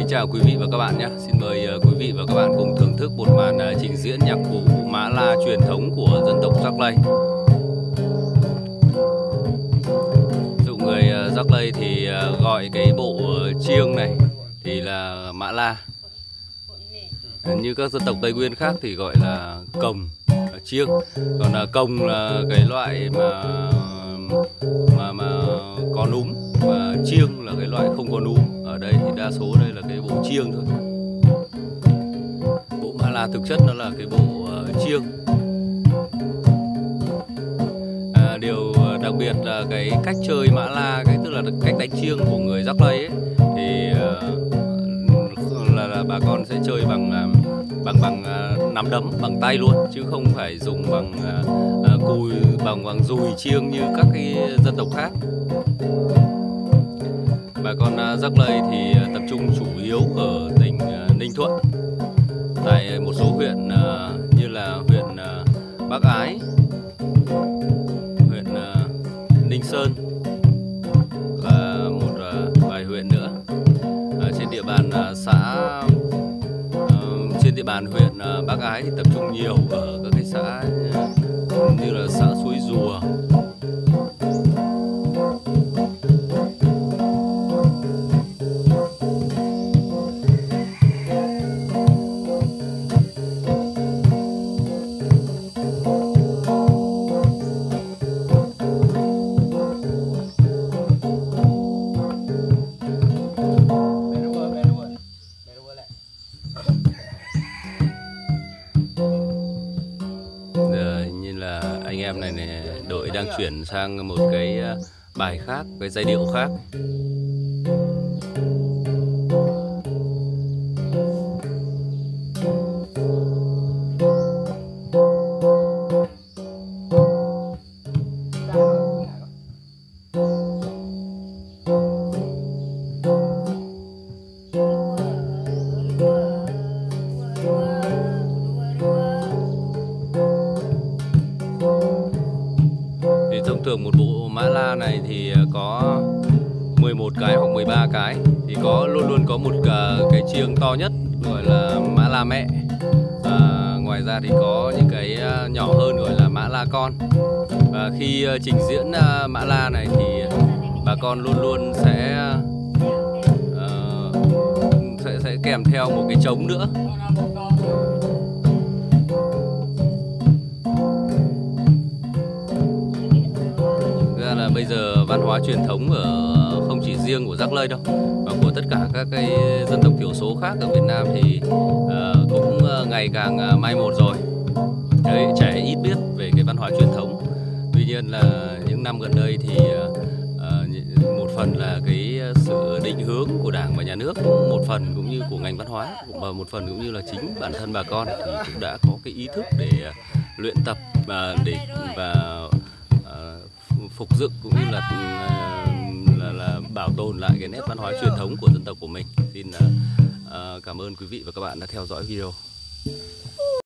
Chào quý vị và các bạn nhé. Xin mời quý vị và các bạn cùng thưởng thức một màn trình diễn nhạc cụ Mã La truyền thống của dân tộc Rắc Lây. Dụ người Rắc Lây thì gọi cái bộ chiêng này thì là Mã La. Như các dân tộc Tây Nguyên khác thì gọi là cồng, chiêng. Còn cồng là cái loại mà có núm, và chiêng là cái loại không có núm. Ở đây thì đa số đây là cái bộ chiêng thôi. Bộ Mã La thực chất nó là cái bộ chiêng. Điều đặc biệt là cái cách chơi Mã La, cái tức là cách đánh chiêng của người Rắc Lây ấy, thì là bà con sẽ chơi bằng nắm đấm, bằng tay luôn, chứ không phải dùng bằng cùi, bằng dùi chiêng như các cái dân tộc khác. Bà con Rắc Lây thì tập trung chủ yếu ở tỉnh Ninh Thuận, tại một số huyện như là huyện Bắc Ái, huyện Ninh Sơn và một vài huyện nữa. Trên địa bàn trên địa bàn huyện Bắc Ái thì tập trung nhiều ở các cái xã như là xã Suối Rùa, anh em này đội đang chuyển sang một cái bài khác, cái giai điệu khác. Thông thường một bộ Mã La này thì có 11 cái hoặc 13 cái, thì luôn luôn có một cái chiêng to nhất gọi là Mã La mẹ. Ngoài ra thì có những cái nhỏ hơn gọi là Mã La con. Và khi trình diễn Mã La này thì bà con luôn luôn sẽ kèm theo một cái trống nữa. Bây giờ văn hóa truyền thống không chỉ riêng của Rắc Lây đâu, mà của tất cả các cái dân tộc thiểu số khác ở Việt Nam thì cũng ngày càng mai một rồi. Đấy, trẻ ít biết về cái văn hóa truyền thống. Tuy nhiên là những năm gần đây thì một phần là cái sự định hướng của Đảng và Nhà nước, một phần cũng như của ngành văn hóa, và một phần cũng như là chính bản thân bà con thì cũng đã có cái ý thức để luyện tập và phục dựng cũng như là bảo tồn lại cái nét văn hóa truyền thống của dân tộc của mình. Xin cảm ơn quý vị và các bạn đã theo dõi video.